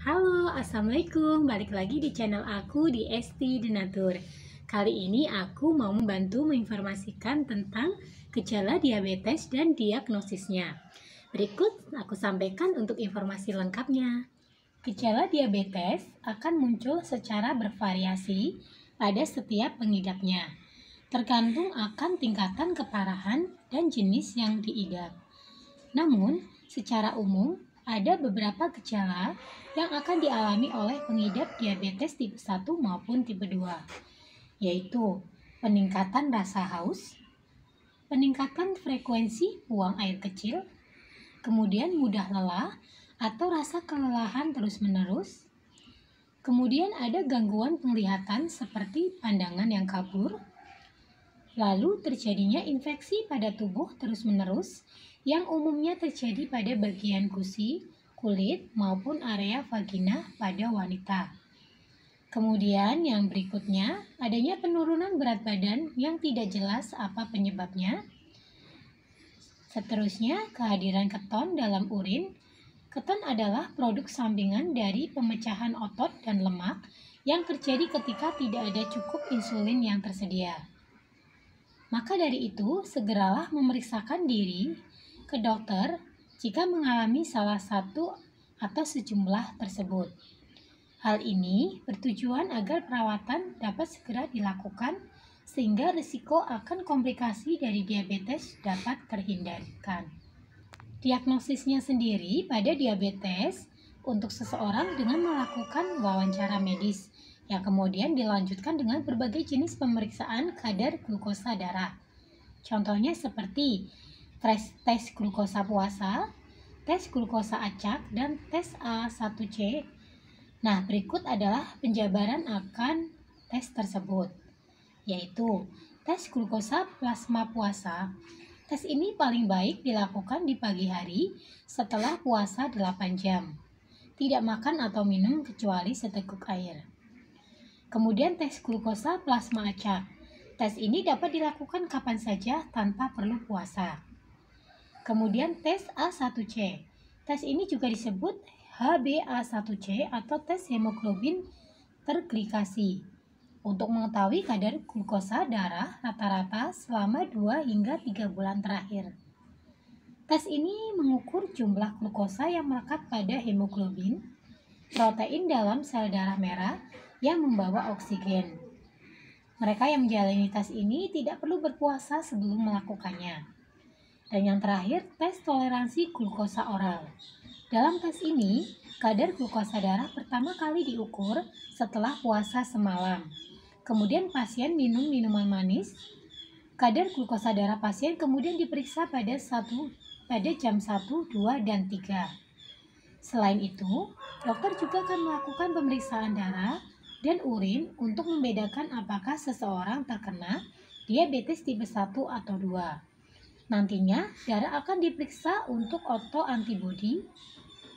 Halo, Assalamualaikum. Balik lagi di channel aku di Esti Denatur. Kali ini aku mau membantu menginformasikan tentang gejala diabetes dan diagnosisnya. Berikut aku sampaikan untuk informasi lengkapnya. Gejala diabetes akan muncul secara bervariasi pada setiap pengidapnya, tergantung akan tingkatan keparahan dan jenis yang diidap. Namun, secara umum, ada beberapa gejala yang akan dialami oleh pengidap diabetes tipe 1 maupun tipe 2, yaitu peningkatan rasa haus, peningkatan frekuensi buang air kecil, kemudian mudah lelah atau rasa kelelahan terus-menerus, kemudian ada gangguan penglihatan seperti pandangan yang kabur, lalu terjadinya infeksi pada tubuh terus-menerus yang umumnya terjadi pada bagian gusi, kulit, maupun area vagina pada wanita. Kemudian yang berikutnya, adanya penurunan berat badan yang tidak jelas apa penyebabnya. Seterusnya, kehadiran keton dalam urin. Keton adalah produk sampingan dari pemecahan otot dan lemak yang terjadi ketika tidak ada cukup insulin yang tersedia. Maka dari itu, segeralah memeriksakan diri ke dokter jika mengalami salah satu atau sejumlah tersebut. Hal ini bertujuan agar perawatan dapat segera dilakukan sehingga risiko akan komplikasi dari diabetes dapat terhindarkan. Diagnosisnya sendiri pada diabetes untuk seseorang dengan melakukan wawancara medis yang kemudian dilanjutkan dengan berbagai jenis pemeriksaan kadar glukosa darah. Contohnya seperti tes glukosa puasa, tes glukosa acak, dan tes A1C. Nah, berikut adalah penjabaran akan tes tersebut, yaitu tes glukosa plasma puasa. Tes ini paling baik dilakukan di pagi hari setelah puasa 8 jam. Tidak makan atau minum kecuali seteguk air. Kemudian tes glukosa plasma acak. Tes ini dapat dilakukan kapan saja tanpa perlu puasa. Kemudian tes A1C. Tes ini juga disebut HbA1c atau tes hemoglobin terglikasi untuk mengetahui kadar glukosa darah rata-rata selama 2 hingga 3 bulan terakhir. Tes ini mengukur jumlah glukosa yang melekat pada hemoglobin, protein dalam sel darah merah yang membawa oksigen. Mereka yang menjalani tes ini tidak perlu berpuasa sebelum melakukannya. Dan yang terakhir, tes toleransi glukosa oral. Dalam tes ini, kadar glukosa darah pertama kali diukur setelah puasa semalam. Kemudian pasien minum minuman manis. Kadar glukosa darah pasien kemudian diperiksa pada jam 1, 2, dan 3. Selain itu, dokter juga akan melakukan pemeriksaan darah dan urin untuk membedakan apakah seseorang terkena diabetes tipe 1 atau 2. Nantinya, darah akan diperiksa untuk autoantibodi.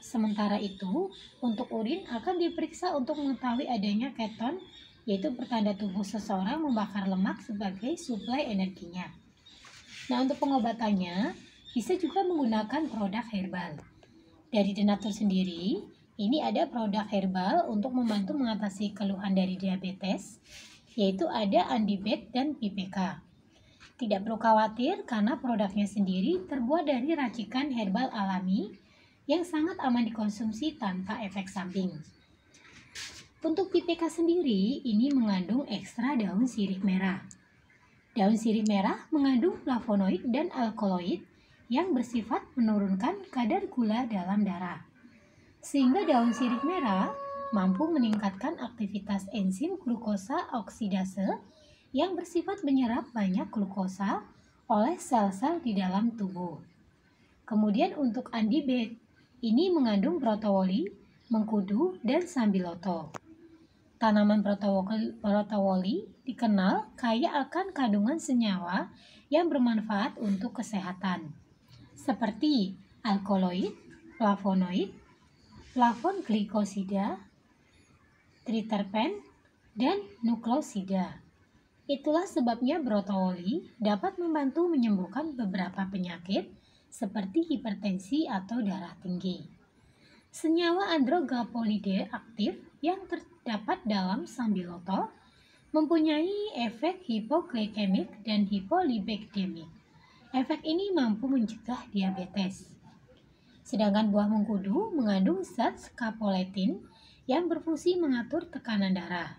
Sementara itu, untuk urin akan diperiksa untuk mengetahui adanya keton, yaitu pertanda tubuh seseorang membakar lemak sebagai suplai energinya. Nah, untuk pengobatannya, bisa juga menggunakan produk herbal. Dari Denatur sendiri, ini ada produk herbal untuk membantu mengatasi keluhan dari diabetes, yaitu ada Andibet dan PPK. Tidak perlu khawatir karena produknya sendiri terbuat dari racikan herbal alami yang sangat aman dikonsumsi tanpa efek samping. Untuk PPK sendiri, ini mengandung ekstra daun sirih merah. Daun sirih merah mengandung flavonoid dan alkaloid yang bersifat menurunkan kadar gula dalam darah. Sehingga daun sirih merah mampu meningkatkan aktivitas enzim glukosa oksidase yang bersifat menyerap banyak glukosa oleh sel-sel di dalam tubuh. Kemudian untuk Andibet, ini mengandung brotowoli, mengkudu, dan sambiloto. Tanaman brotowoli dikenal kaya akan kandungan senyawa yang bermanfaat untuk kesehatan, seperti alkaloid, flavonoid, flavon glikosida, triterpen, dan nukleosida. Itulah sebabnya brotowoli dapat membantu menyembuhkan beberapa penyakit seperti hipertensi atau darah tinggi. Senyawa androgalpolide aktif yang terdapat dalam sambilotol mempunyai efek hipoglikemik dan hipolipidemik. Efek ini mampu mencegah diabetes. Sedangkan buah mengkudu mengandung zat scapoletin yang berfungsi mengatur tekanan darah.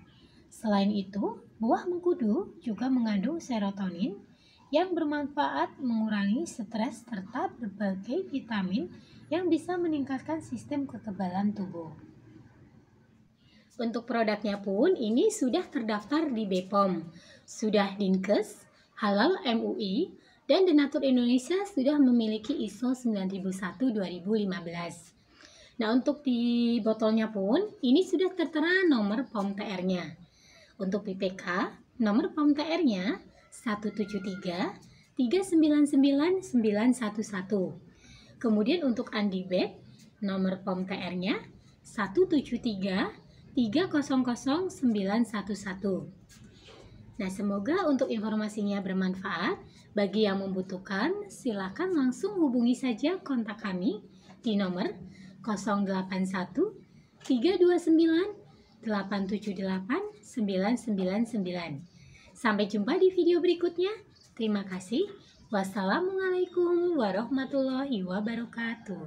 Selain itu, buah mengkudu juga mengandung serotonin yang bermanfaat mengurangi stres serta berbagai vitamin yang bisa meningkatkan sistem kekebalan tubuh. Untuk produknya pun ini sudah terdaftar di BPOM, sudah Dinkes, Halal MUI, dan Denatur Indonesia sudah memiliki ISO 9001-2015. Nah, untuk di botolnya pun ini sudah tertera nomor POM TR-nya. Untuk PPK, nomor POM TR-nya 173399911. Kemudian untuk Andibed, nomor POM TR-nya 173300911. Nah, semoga untuk informasinya bermanfaat. Bagi yang membutuhkan, silakan langsung hubungi saja kontak kami di nomor 081 329 878 999. Sampai jumpa di video berikutnya. Terima kasih. Wassalamualaikum warahmatullahi wabarakatuh.